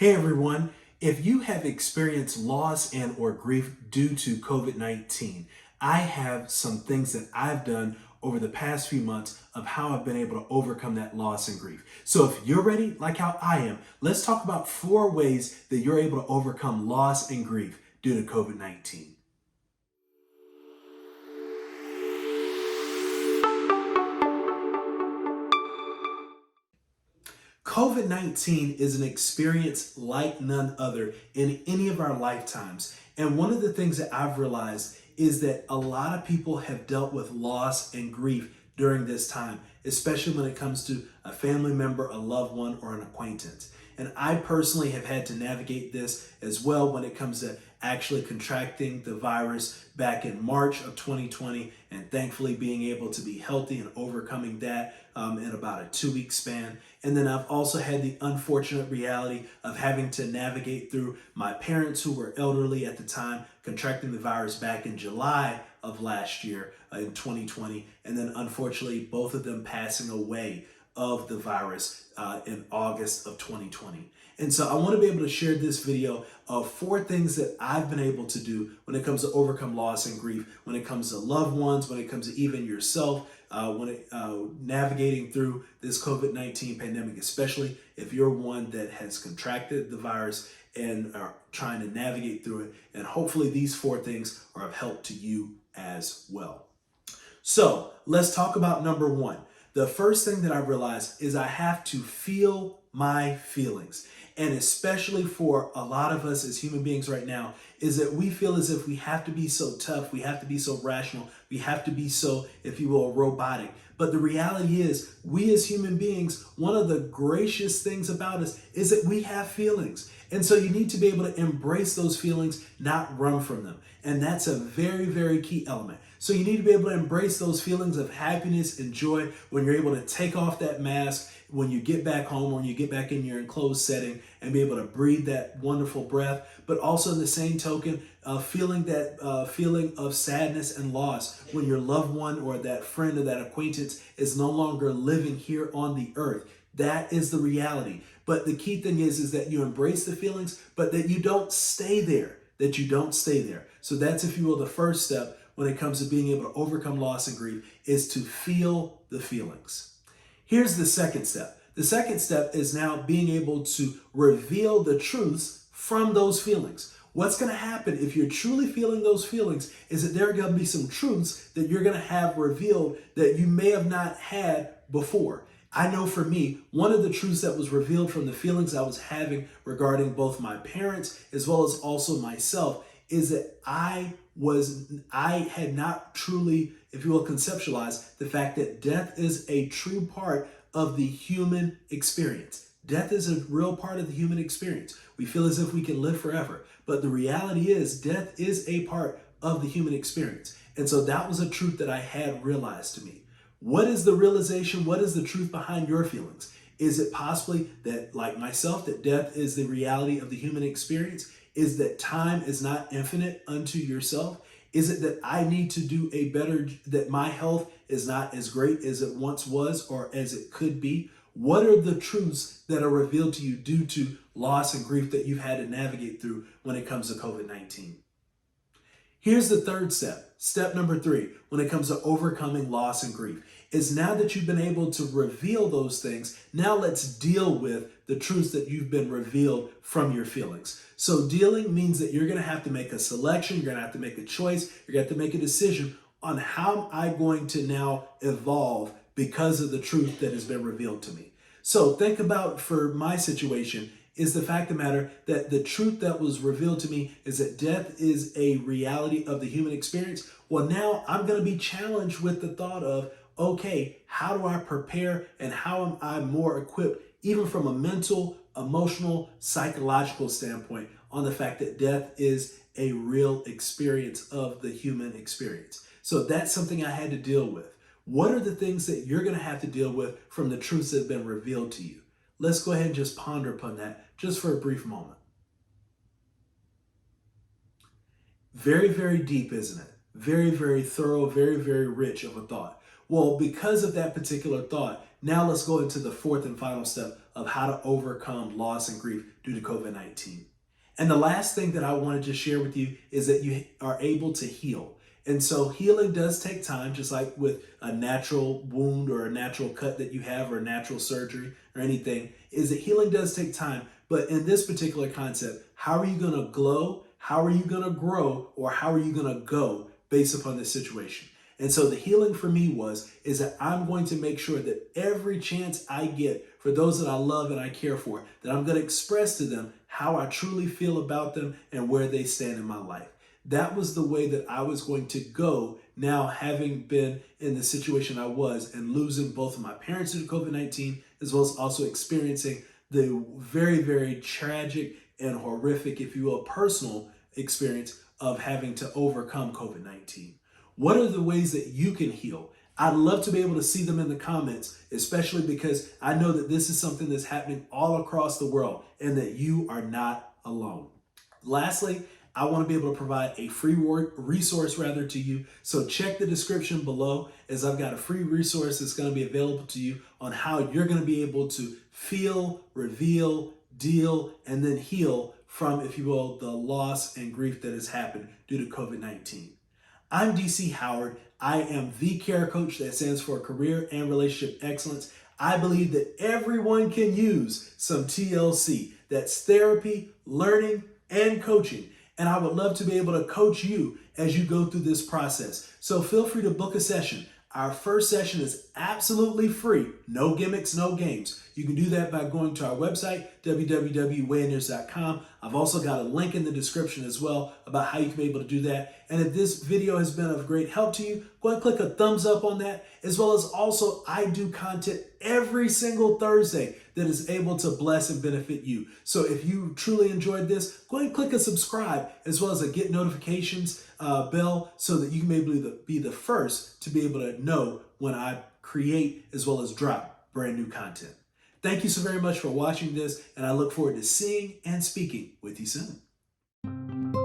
Hey everyone, if you have experienced loss and or grief due to COVID-19, I have some things that I've done over the past few months of how I've been able to overcome that loss and grief. So if you're ready, like how I am, let's talk about 4 ways that you're able to overcome loss and grief due to COVID-19. COVID-19 is an experience like none other in any of our lifetimes. And one of the things that I've realized is that a lot of people have dealt with loss and grief during this time, especially when it comes to a family member, a loved one, or an acquaintance. And I personally have had to navigate this as well when it comes to actually contracting the virus back in March of 2020 and thankfully being able to be healthy and overcoming that in about a 2-week span. And then I've also had the unfortunate reality of having to navigate through my parents who were elderly at the time, contracting the virus back in July of last year in 2020. And then unfortunately, both of them passing away of the virus in August of 2020. And so I want to be able to share this video of 4 things that I've been able to do when it comes to overcome loss and grief, when it comes to loved ones, when it comes to even yourself, navigating through this COVID-19 pandemic, especially if you're one that has contracted the virus and are trying to navigate through it. And hopefully these 4 things are of help to you as well. So let's talk about number 1. The first thing that I realized is I have to feel my feelings. And especially for a lot of us as human beings right now, is that we feel as if we have to be so tough, we have to be so rational, we have to be so, if you will, robotic. But the reality is, we as human beings, one of the gracious things about us is that we have feelings. And so you need to be able to embrace those feelings, not run from them. And that's a very, very key element. So you need to be able to embrace those feelings of happiness and joy when you're able to take off that mask, when you get back home, when you get back in your enclosed setting and be able to breathe that wonderful breath, but also in the same token, feeling that feeling of sadness and loss when your loved one or that friend or that acquaintance is no longer living here on the earth. That is the reality. But the key thing is that you embrace the feelings, but that you don't stay there, So that's, if you will, the first step when it comes to being able to overcome loss and grief, is to feel the feelings. Here's the second step. The second step is now being able to reveal the truths from those feelings. What's going to happen if you're truly feeling those feelings is that there are going to be some truths that you're going to have revealed that you may have not had before. I know for me, one of the truths that was revealed from the feelings I was having regarding both my parents as well as also myself is that I had not truly, if you will, conceptualized the fact that death is a true part of the human experience. Death is a real part of the human experience. We feel as if we can live forever, but the reality is death is a part of the human experience. And so that was a truth that I had realized to me. What is the realization? What is the truth behind your feelings? Is it possibly that, like myself, that death is the reality of the human experience? Is that time is not infinite unto yourself? Is it that I need to do that my health is not as great as it once was or as it could be? What are the truths that are revealed to you due to loss and grief that you've had to navigate through when it comes to COVID-19? Here's the third step. Step number 3, when it comes to overcoming loss and grief, is now that you've been able to reveal those things, now let's deal with the truths that you've been revealed from your feelings. So dealing means that you're going to have to make a selection, you're going to have to make a choice, you're going to have to make a decision on how I'm going to now evolve because of the truth that has been revealed to me. So think about, for my situation, is the fact of the matter that the truth that was revealed to me is that death is a reality of the human experience. Well, now I'm going to be challenged with the thought of, okay, how do I prepare and how am I more equipped, even from a mental, emotional, psychological standpoint, on the fact that death is a real experience of the human experience. So that's something I had to deal with. What are the things that you're going to have to deal with from the truths that have been revealed to you? Let's go ahead and just ponder upon that just for a brief moment. Very, very deep, isn't it? Very, very thorough, very, very rich of a thought. Well, because of that particular thought, now let's go into the 4th and final step of how to overcome loss and grief due to COVID-19. And the last thing that I wanted to share with you is that you are able to heal. And so healing does take time, just like with a natural wound or a natural cut that you have or natural surgery or anything, is that healing does take time. But in this particular concept, how are you going to glow? How are you going to grow? Or how are you going to go based upon this situation? And so the healing for me is that I'm going to make sure that every chance I get for those that I love and I care for, that I'm going to express to them how I truly feel about them and where they stand in my life. That was the way that I was going to go now, having been in the situation I was and losing both of my parents due to COVID-19, as well as also experiencing the very, very tragic and horrific, if you will, personal experience of having to overcome COVID-19. What are the ways that you can heal? I'd love to be able to see them in the comments, especially because I know that this is something that's happening all across the world and that you are not alone. Lastly, I want to be able to provide a free resource to you. So check the description below, as I've got a free resource that's going to be available to you on how you're going to be able to feel, reveal, deal, and then heal from, if you will, the loss and grief that has happened due to COVID-19. I'm DC Howard. I am the care coach that stands for Career and Relationship Excellence. I believe that everyone can use some TLC. That's therapy, learning, and coaching. And I would love to be able to coach you as you go through this process. So feel free to book a session. Our first session is absolutely free. No gimmicks, no games. You can do that by going to our website, www.wayineers.com. I've also got a link in the description as well about how you can be able to do that. And if this video has been of great help to you, go ahead and click a thumbs up on that, as well as also I do content every single Thursday that is able to bless and benefit you. So if you truly enjoyed this, go ahead and click a subscribe, as well as a get notifications bell, so that you can be the first to be able to know when I create as well as drop brand new content. Thank you so very much for watching this, and I look forward to seeing and speaking with you soon.